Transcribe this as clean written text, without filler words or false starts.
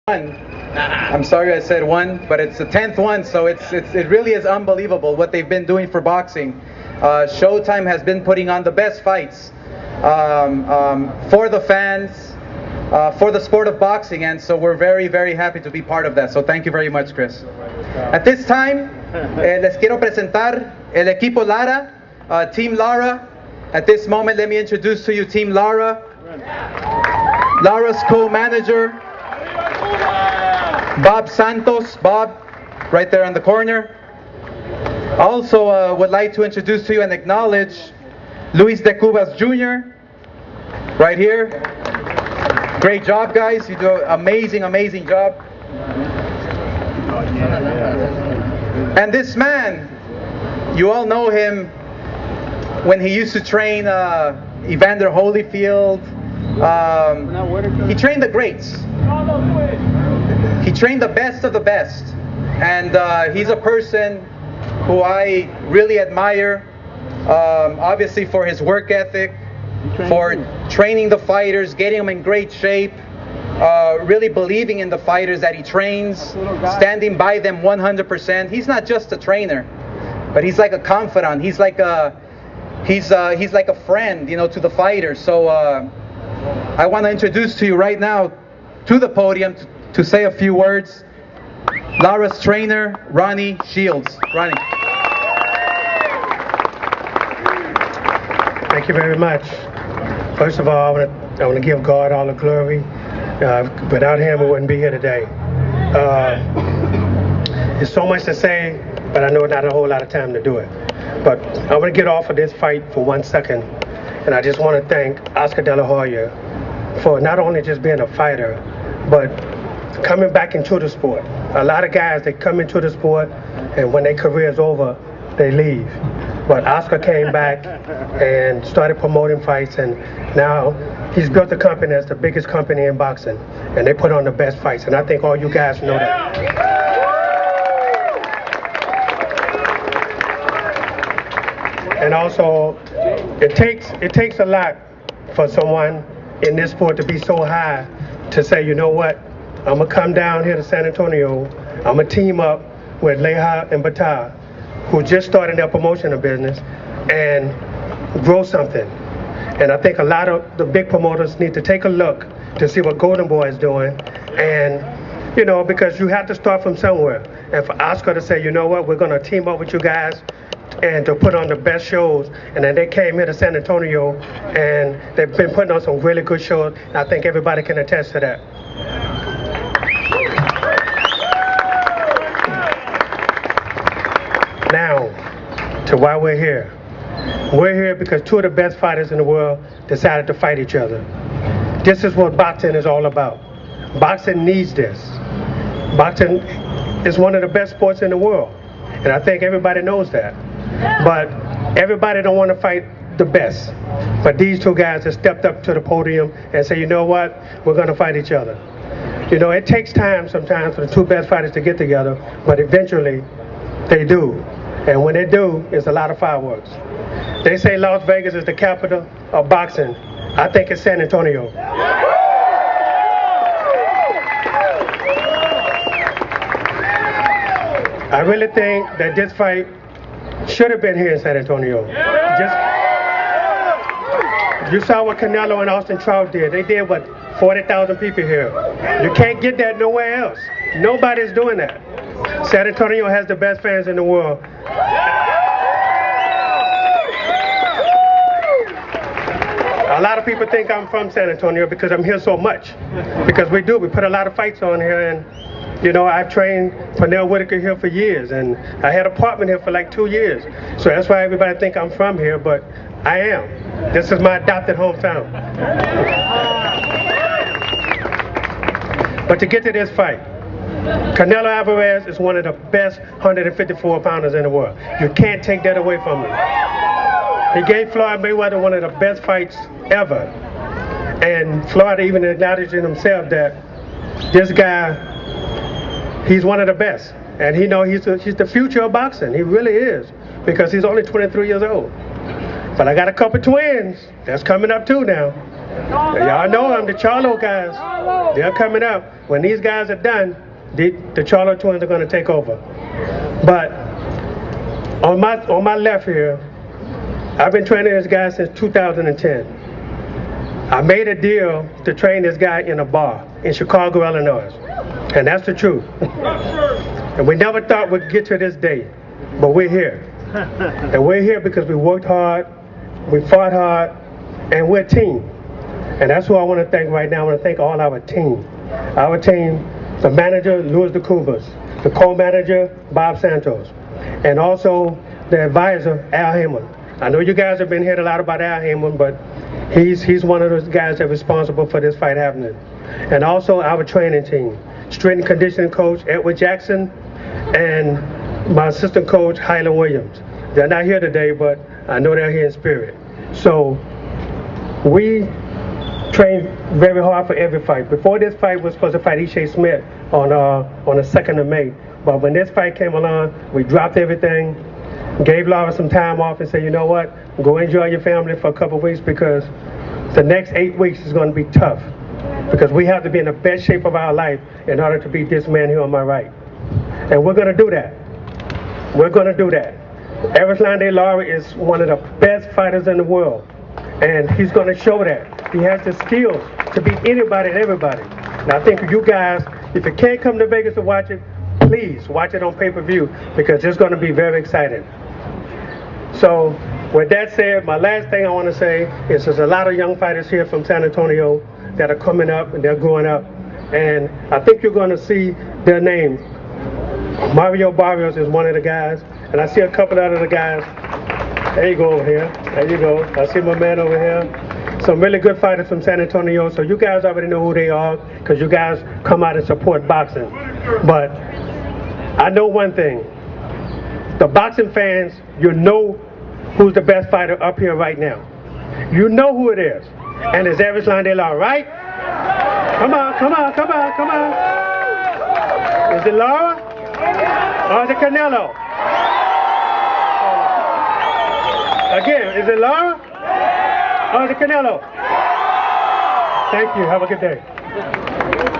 I'm sorry I said one, but it's the 10th one, so it really is unbelievable what they've been doing for boxing. Showtime has been putting on the best fights for the fans, for the sport of boxing, and so we're very, very happy to be part of that. So thank you very much, Chris. At this time, les quiero presentar el equipo Lara, Team Lara. At this moment, let me introduce to you Team Lara. Lara's co-manager, Bob Santos. Bob, right there in the corner. Also would like to introduce to you and acknowledge Luis de Cubas Jr. right here. Great job, guys. You do an amazing, amazing job. And this man, you all know him when he used to train Evander Holyfield. He trained the greats. He trained the best of the best. And he's a person who I really admire, obviously for his work ethic, for training the fighters, getting them in great shape, really believing in the fighters that he trains, standing by them 100%. He's not just a trainer, but he's like a confidant. He's like a friend, to the fighters. So I want to introduce to you right now to the podium to say a few words, Lara's trainer, Ronnie Shields. Ronnie. Thank you very much. First of all, I want to give God all the glory. Without him, we wouldn't be here today. There's so much to say, but I know not a whole lot of time to do it. But I want to get off of this fight for 1 second, and I just want to thank Oscar De La Hoya for not only just being a fighter, but coming back into the sport. A lot of guys, they come into the sport, and when their career is over, they leave. But Oscar came back and started promoting fights, and now he's built the company that's the biggest company in boxing, and they put on the best fights, and I think all you guys know that. And also, it takes a lot for someone in this sport to be so high to say, you know what, I'm going to come down here to San Antonio, I'm going to team up with Leha and Bata, who just started their promotional business, and grow something. And I think a lot of the big promoters need to take a look to see what Golden Boy is doing, and because you have to start from somewhere. And for Oscar to say, you know what, we're going to team up with you guys and to put on the best shows, and then they came here to San Antonio and they've been putting on some really good shows, and I think everybody can attest to that. Now, to why we're here. We're here because two of the best fighters in the world decided to fight each other. This is what boxing is all about. Boxing needs this. Boxing is one of the best sports in the world, and I think everybody knows that. But everybody don't want to fight the best. But these two guys have stepped up to the podium and say, you know what, we're going to fight each other. It takes time sometimes for the two best fighters to get together, but eventually they do. And when they do, it's a lot of fireworks. They say Las Vegas is the capital of boxing. I think it's San Antonio. I really think that this fight should have been here in San Antonio. You saw what Canelo and Austin Trout did. They did, 40,000 people here. You can't get that nowhere else. Nobody's doing that. San Antonio has the best fans in the world. A lot of people think I'm from San Antonio because I'm here so much. Because we put a lot of fights on here, and I've trained Pernell Whitaker here for years, and I had an apartment here for like 2 years. So that's why everybody think I'm from here, but I am. This is my adopted hometown. But to get to this fight, Canelo Alvarez is one of the best 154 pounders in the world. You can't take that away from him. He gave Floyd Mayweather one of the best fights ever. And Floyd even acknowledged in himself that this guy, he's one of the best. And he's the future of boxing. He really is. Because he's only 23 years old. But I got a couple twins that's coming up too now. Y'all know them, the Charlo guys. They're coming up. When these guys are done, the Charlo twins are going to take over. But on my left here, I've been training this guy since 2010. I made a deal to train this guy in a bar in Chicago, Illinois. And that's the truth. And we never thought we'd get to this day, but we're here. And we're here because we worked hard, we fought hard, and we're a team. And that's who I want to thank right now. I want to thank all our team. Our team, the manager, Luis de Cubas, the co-manager, Bob Santos, and also the advisor, Al Heyman. I know you guys have been hearing a lot about Al Heyman, but he's one of those guys that's responsible for this fight happening. And also our training team, strength and conditioning coach, Edward Jackson, and my assistant coach, Hyland Williams. They're not here today, but I know they're here in spirit. So we train very hard for every fight. Before this fight, we were supposed to fight Ishe Smith on the 2nd of May. But when this fight came along, we dropped everything, gave Lara some time off and said, you know what, go enjoy your family for a couple of weeks because the next 8 weeks is going to be tough. Because we have to be in the best shape of our life in order to beat this man here on my right. And we're going to do that. We're going to do that. Erislandy Lara is one of the best fighters in the world. And he's going to show that. He has the skills to beat anybody and everybody. And I think you guys, if you can't come to Vegas to watch it, please watch it on pay-per-view because it's going to be very exciting. So with that said, my last thing I want to say is there's a lot of young fighters here from San Antonio that are coming up and they're growing up. And I think you're going to see their names. Mario Barrios is one of the guys. And I see a couple of other guys. There you go over here. There you go. I see my man over here. Some really good fighters from San Antonio. So you guys already know who they are because you guys come out and support boxing. But I know one thing. The boxing fans, you know who's the best fighter up here right now. You know who it is. And it's Erislandy Lara, right? Come on, come on, come on, come on. Is it Lara? Or is it Canelo? Again, is it Lara? Or is it Canelo? Thank you. Have a good day.